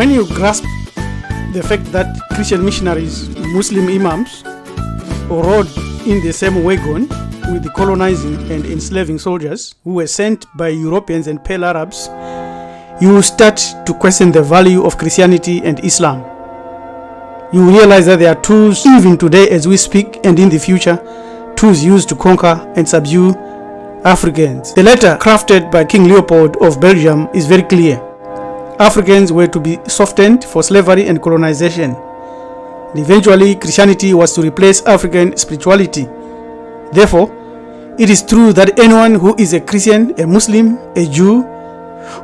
When you grasp the fact that Christian missionaries, Muslim Imams, rode in the same wagon with the colonizing and enslaving soldiers who were sent by Europeans and pale Arabs, you will start to question the value of Christianity and Islam. You will realize that there are tools, even today as we speak and in the future, tools used to conquer and subdue Africans. The letter crafted by King Leopold of Belgium is very clear. Africans were to be softened for slavery and colonization. And eventually, Christianity was to replace African spirituality. Therefore, it is true that anyone who is a Christian, a Muslim, a Jew,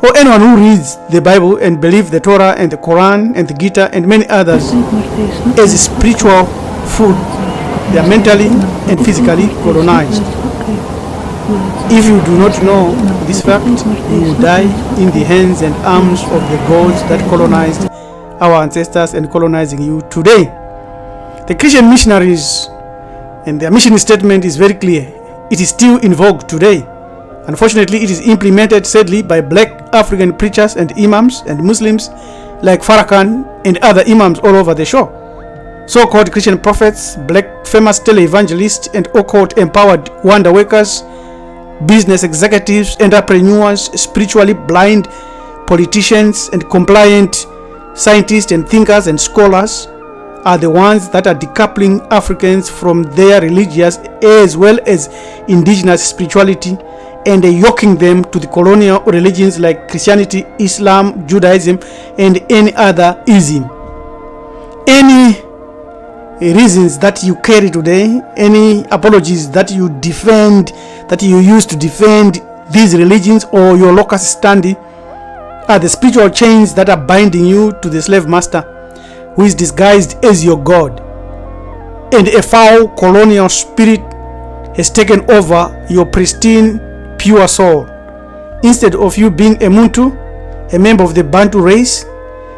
or anyone who reads the Bible and believes the Torah and the Quran and the Gita and many others as spiritual food, they are mentally and physically colonized. If you do not know this fact, you will die in the hands and arms of the gods that colonized our ancestors and colonizing you today. The Christian missionaries and their mission statement is very clear. It is still in vogue today. Unfortunately, it is implemented sadly by black African preachers and imams and Muslims like Farrakhan and other imams all over the shore. So-called Christian prophets, black famous televangelists and occult empowered wonder workers, business executives, entrepreneurs, spiritually blind politicians and compliant scientists and thinkers and scholars are the ones that are decoupling Africans from their religious as well as indigenous spirituality and yoking them to the colonial religions like Christianity, Islam, Judaism, and any other ism. Any reasons that you carry today, any apologies that you defend, that you use to defend these religions or your locus standi, are the spiritual chains that are binding you to the slave master who is disguised as your God. And a foul colonial spirit has taken over your pristine, pure soul. Instead of you being a Muntu, a member of the Bantu race,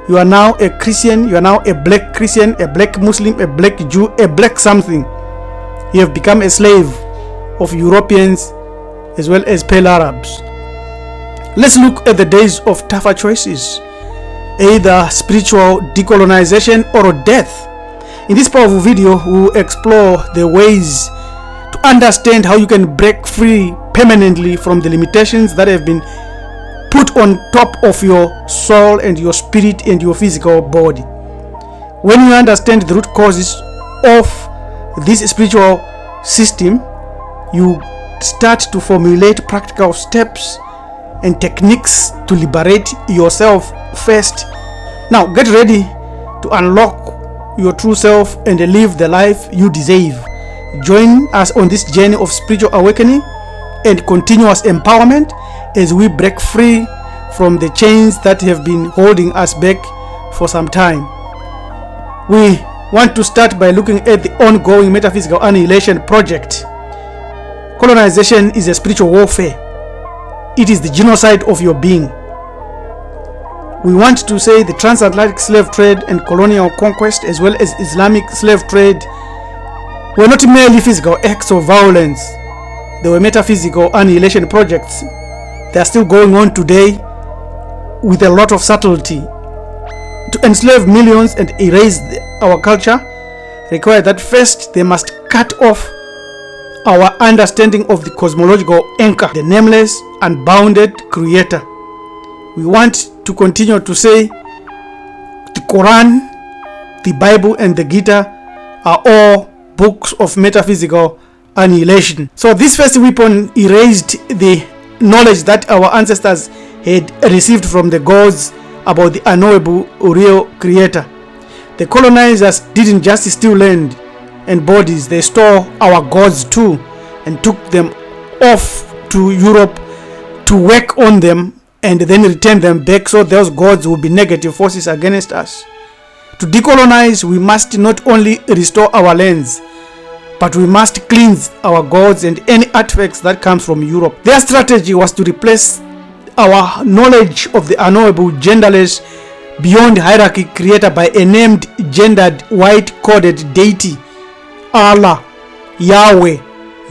you are now a Christian, you are now a black Christian, a black Muslim, a black Jew, a black something. You have become a slave of Europeans as well as pale Arabs. Let's look at the days of tougher choices, either spiritual decolonization or death. In this powerful video, we will explore the ways to understand how you can break free permanently from the limitations that have been put on top of your soul and your spirit and your physical body. When you understand the root causes of this spiritual system, you start to formulate practical steps and techniques to liberate yourself first. Now get ready to unlock your true self and live the life you deserve. Join us on this journey of spiritual awakening and continuous empowerment as we break free from the chains that have been holding us back for some time. We want to start by looking at the ongoing metaphysical annihilation project. Colonization is a spiritual warfare. It is the genocide of your being. We want to say the transatlantic slave trade and colonial conquest as well as Islamic slave trade were not merely physical acts of violence. They were metaphysical annihilation projects. They are still going on today with a lot of subtlety. To enslave millions and erase our culture require that first they must cut off our understanding of the cosmological anchor, the nameless, unbounded creator. We want to continue to say the Quran, the Bible, and the Gita are all books of metaphysical annihilation. So this first weapon erased the knowledge that our ancestors had received from the gods about the unknowable real creator. The colonizers didn't just steal land and bodies, they stole our gods too and took them off to Europe to work on them and then return them back so those gods will be negative forces against us. To decolonize, we must not only restore our lands, but we must cleanse our gods and any artifacts that comes from Europe. Their strategy was to replace our knowledge of the unknowable, genderless, beyond hierarchy creator by a named, gendered, white-coded deity. Allah, Yahweh,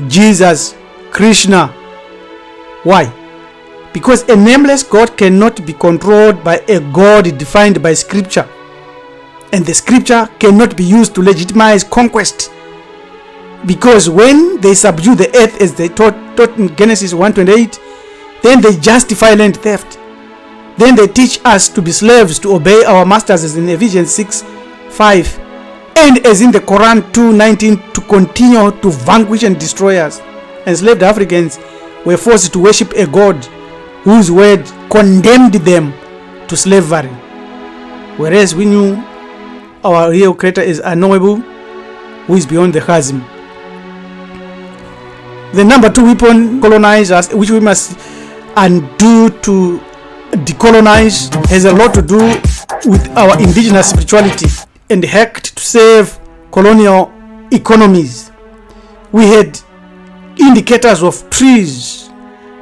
Jesus, Krishna. Why? Because a nameless God cannot be controlled by a God defined by scripture. And the scripture cannot be used to legitimize conquest. Because when they subdue the earth, as they taught in Genesis 1:28, then they justify land theft. Then they teach us to be slaves, to obey our masters, as in Ephesians 6:5, and as in the Quran 2:19, to continue to vanquish and destroy us. Enslaved Africans were forced to worship a God whose word condemned them to slavery. Whereas we knew our real creator is unknowable, who is beyond the chasm. The number 2 weapon, colonize us, which we must undo to decolonize, has a lot to do with our indigenous spirituality and hacked to save colonial economies. We had indicators of trees,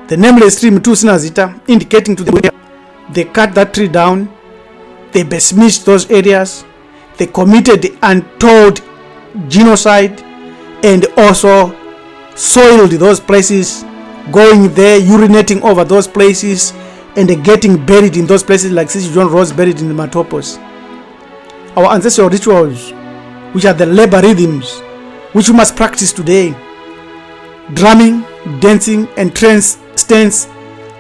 the nameless tree Mtusinazita, indicating to the they cut that tree down, they besmirched those areas, they committed untold genocide, and also soiled those places, going there, urinating over those places, and getting buried in those places like Sisi John Rose buried in the Matopos. Our ancestral rituals, which are the labor rhythms, which we must practice today, drumming, dancing, and trance stance,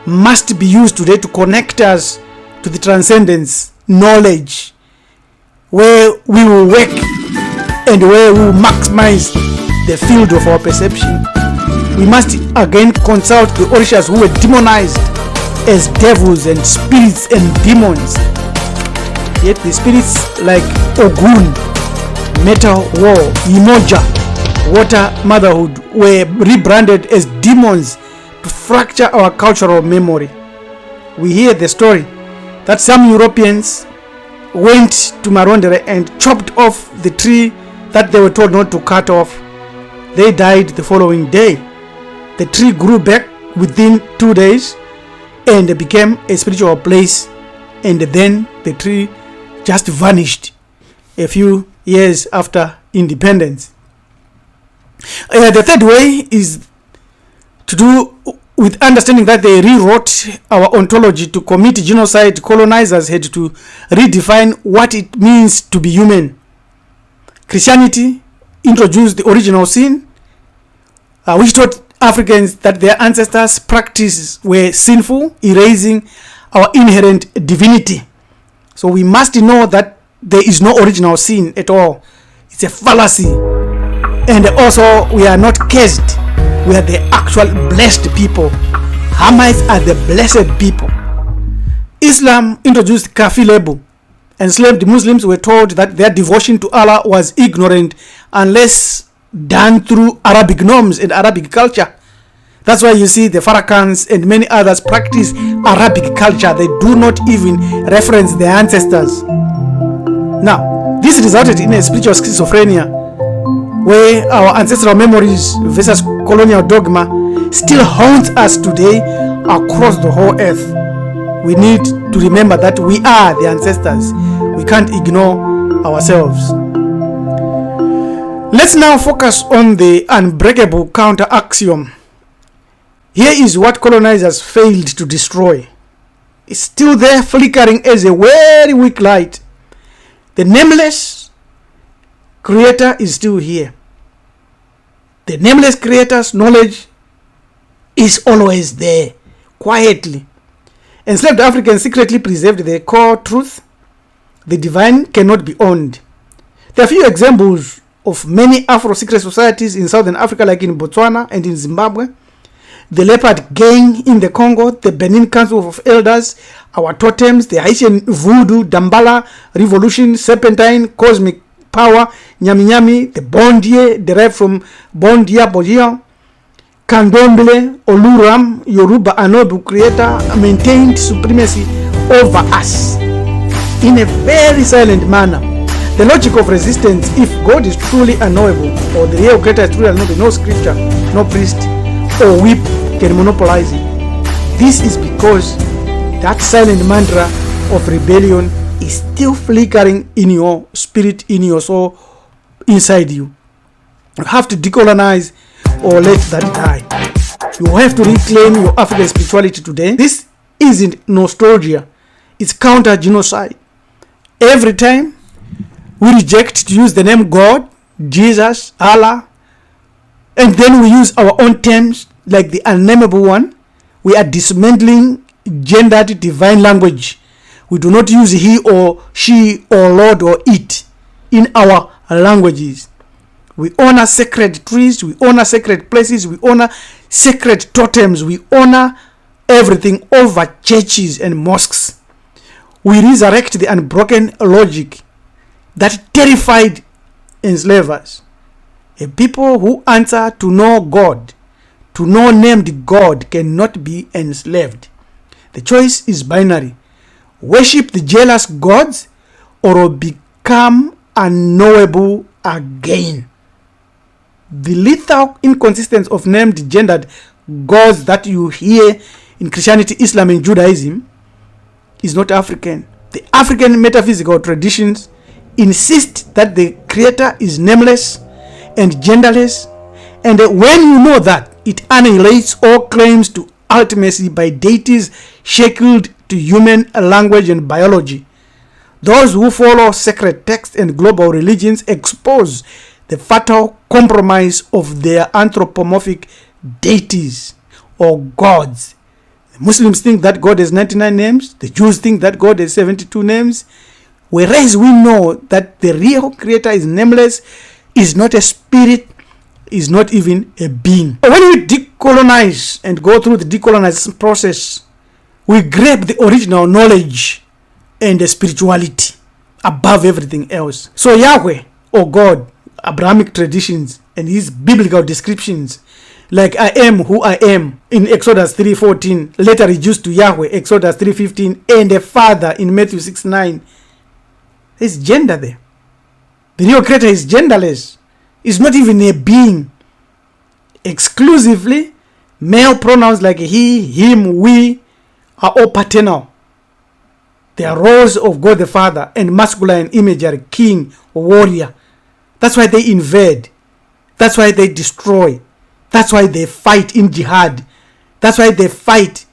must be used today to connect us to the transcendence, knowledge, where we will work and where we will maximize the field of our perception. We must again consult the Orishas who were demonized as devils and spirits and demons. Yet the spirits like Ogun, Metal War, Imoja, Water Motherhood were rebranded as demons to fracture our cultural memory. We hear the story that some Europeans went to Marondere and chopped off the tree that they were told not to cut off. They died the following day. The tree grew back within 2 days and became a spiritual place, and then the tree just vanished a few years after independence. The third way is to do with understanding that they rewrote our ontology to commit genocide. Colonizers had to redefine what it means to be human. Christianity introduced the original sin, which taught Africans that their ancestors' practices were sinful, erasing our inherent divinity. So we must know that there is no original sin at all. It's a fallacy. And also, we are not cursed. We are the actual blessed people. Hamites are the blessed people. Islam introduced kafir label. Enslaved Muslims were told that their devotion to Allah was ignorant unless done through Arabic norms and Arabic culture. That's why you see the Farrakhans and many others practice Arabic culture. They do not even reference their ancestors. Now, this resulted in a spiritual schizophrenia where our ancestral memories versus colonial dogma still haunts us today across the whole earth. We need to remember that we are the ancestors. We can't ignore ourselves. Let's now focus on the unbreakable counter axiom. Here is what colonizers failed to destroy. It's still there, flickering as a very weak light. The nameless creator is still here. The nameless creator's knowledge is always there, quietly. Enslaved Africans secretly preserved their core truth. The divine cannot be owned. There are few examples of many Afro-secret societies in Southern Africa, like in Botswana and in Zimbabwe, the Leopard Gang in the Congo, the Benin Council of Elders, our totems, the Haitian Voodoo, Dambala, Revolution, Serpentine, Cosmic Power, Nyami Nyami, the Bondye, derived from Bondia Bodia, Candomblé, Oluram, Yoruba Anobu creator, maintained supremacy over us in a very silent manner. The logic of resistance, if God is truly unknowable, or the real creator is truly unknowable, no scripture, no priest, or whip can monopolize it. This is because that silent mantra of rebellion is still flickering in your spirit, in your soul, inside you. You have to decolonize or let that die. You have to reclaim your African spirituality today. This isn't nostalgia, it's counter-genocide. Every time we reject to use the name God, Jesus, Allah, and then we use our own terms like the unnameable one, we are dismantling gendered divine language. We do not use he or she or Lord or it in our languages. We honor sacred trees, we honor sacred places, we honor sacred totems, we honor everything over churches and mosques. We resurrect the unbroken logic that terrified enslavers. A people who answer to no God, to no named God, cannot be enslaved. The choice is binary. Worship the jealous gods or become unknowable again. The lethal inconsistency of named gendered gods that you hear in Christianity, Islam and Judaism is not African. The African metaphysical traditions insist that the creator is nameless and genderless, and when you know that, it annihilates all claims to ultimacy by deities shackled to human language and biology. Those who follow sacred texts and global religions expose the fatal compromise of their anthropomorphic deities or gods. The Muslims think that God has 99 names, the Jews think that God has 72 names, whereas we know that the real creator is nameless, is not a spirit, is not even a being. When we decolonize and go through the decolonization process, we grab the original knowledge and the spirituality above everything else. So Yahweh or God, Abrahamic traditions and his biblical descriptions, like I am who I am in Exodus 3:14, later reduced to Yahweh, Exodus 3:15, and a father in Matthew 6:9. There's gender there. The real creator is genderless. It's not even a being. Exclusively male pronouns like he, him, we are all paternal. They are roles of God the Father, and masculine imagery, king, warrior. That's why they invade. That's why they destroy. That's why they fight in jihad. That's why they fight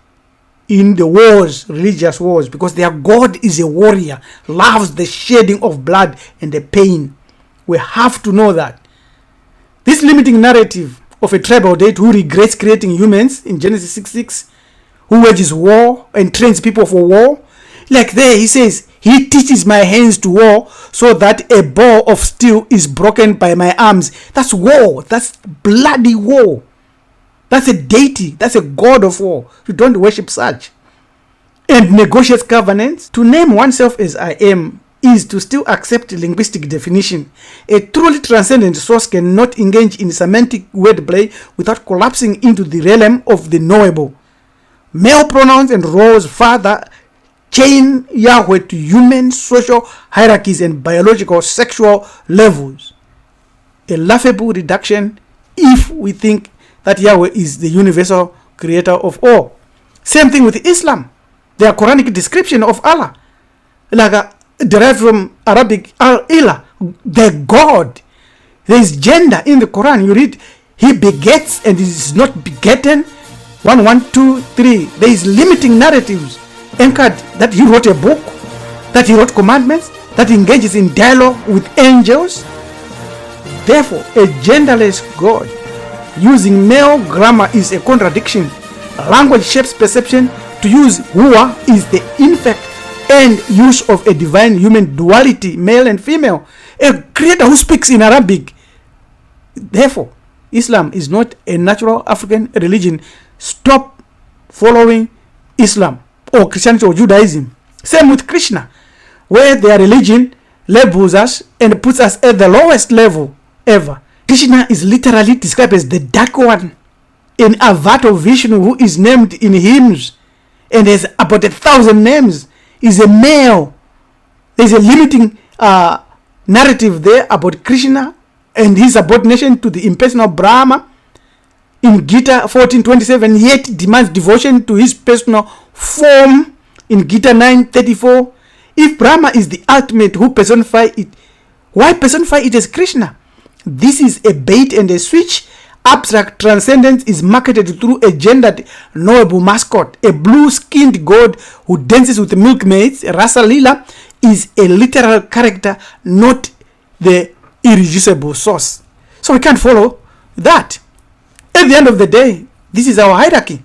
in the wars, religious wars, because their God is a warrior, loves the shedding of blood and the pain. We have to know that. This limiting narrative of a tribal deity who regrets creating humans in Genesis 6:6, who wages war and trains people for war, like there he says, he teaches my hands to war so that a bow of steel is broken by my arms. That's war. That's bloody war. That's a deity. That's a god of war. You don't worship such. And negotiates covenants. To name oneself as I am is to still accept linguistic definition. A truly transcendent source cannot engage in semantic wordplay without collapsing into the realm of the knowable. Male pronouns and roles further chain Yahweh to human social hierarchies and biological sexual levels. A laughable reduction if we think that Yahweh is the universal creator of all. Same thing with Islam. Their Quranic description of Allah, derived from Arabic al-ilah, the God. There is gender in the Quran. You read, he begets and is not begotten. 1, 1, 2, 3. There is limiting narratives anchored that he wrote a book, that he wrote commandments, that engages in dialogue with angels. Therefore, a genderless God using male grammar is a contradiction. Language shapes perception. To use huwa is the infect and use of a divine human duality, male and female. A creator who speaks in Arabic. Therefore, Islam is not a natural African religion. Stop following Islam or Christianity or Judaism. Same with Krishna, where their religion labels us and puts us at the lowest level ever. Krishna is literally described as the dark one, an avatar of Vishnu who is named in hymns and has about 1,000 names, is a male. There's a limiting narrative there about Krishna and his subordination to the impersonal Brahma. In Gita 14:27, yet demands devotion to his personal form. In Gita 9:34, if Brahma is the ultimate who personifies it, why personify it as Krishna? This is a bait and a switch Abstract transcendence is marketed through a gendered, knowable mascot. A blue-skinned god who dances with milkmaids, Rasa Lila, is a literal character, not the irreducible source. So we can't follow that. At the end of the day, this is our hierarchy.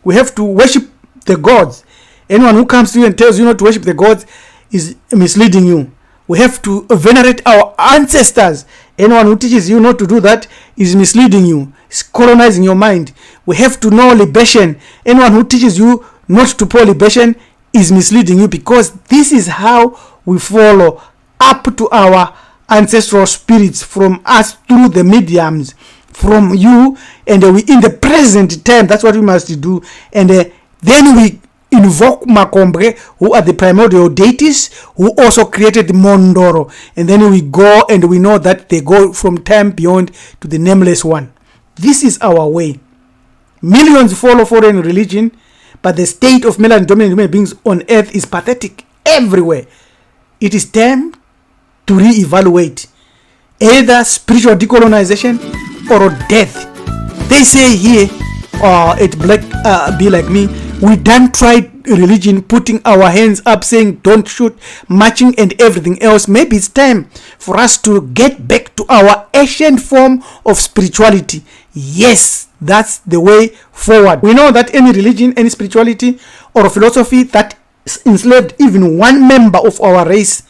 We have to worship the gods. Anyone who comes to you and tells you not to worship the gods is misleading you. We have to venerate our ancestors. Anyone who teaches you not to do that is misleading you. It's colonizing your mind. We have to know libation. Anyone who teaches you not to pour libation is misleading you, because this is how we follow up to our ancestral spirits from us through the mediums, from you, and we in the present time. That's what we must do. And then we invoke Makombre, who are the primordial deities, who also created Mondoro. And then we go and we know that they go from time beyond to the nameless one. This is our way. Millions follow foreign religion, but the state of melanin dominant human beings on earth is pathetic everywhere. It is time to re-evaluate either spiritual decolonization or death. They say here at Black Be Like Me, we done tried religion, putting our hands up, saying don't shoot, marching and everything else. Maybe it's time for us to get back to our ancient form of spirituality. Yes, that's the way forward. We know that any religion, any spirituality or philosophy that enslaved even one member of our race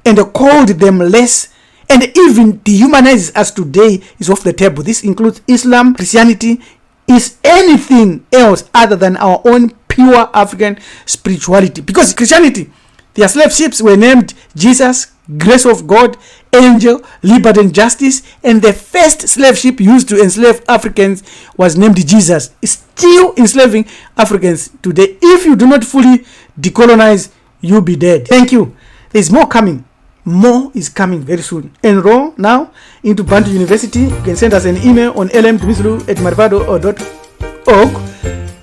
and called them less and even dehumanizes us today is off the table. This includes Islam, Christianity, is anything else other than our own pure African spirituality. Because Christianity, their slave ships were named Jesus, Grace of God, Angel, Liberty and Justice, and the first slave ship used to enslave Africans was named Jesus. It's still enslaving Africans today. If you do not fully decolonize, you'll be dead. Thank you. There's more coming. More is coming very soon. Enroll now into Bantu University. You can send us an email on lm@marivado.org.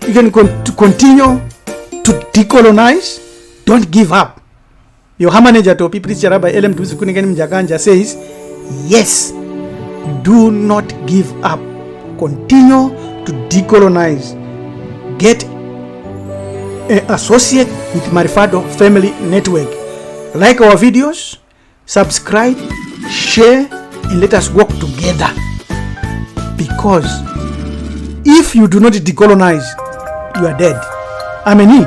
You can continue to decolonize. Don't give up. Your manager to people by LM Mjakanja says, yes, do not give up. Continue to decolonize. Get an associate with Marifado Family Network. Like our videos, subscribe, share, and let us work together. Because if you do not decolonize, you are dead. Amen.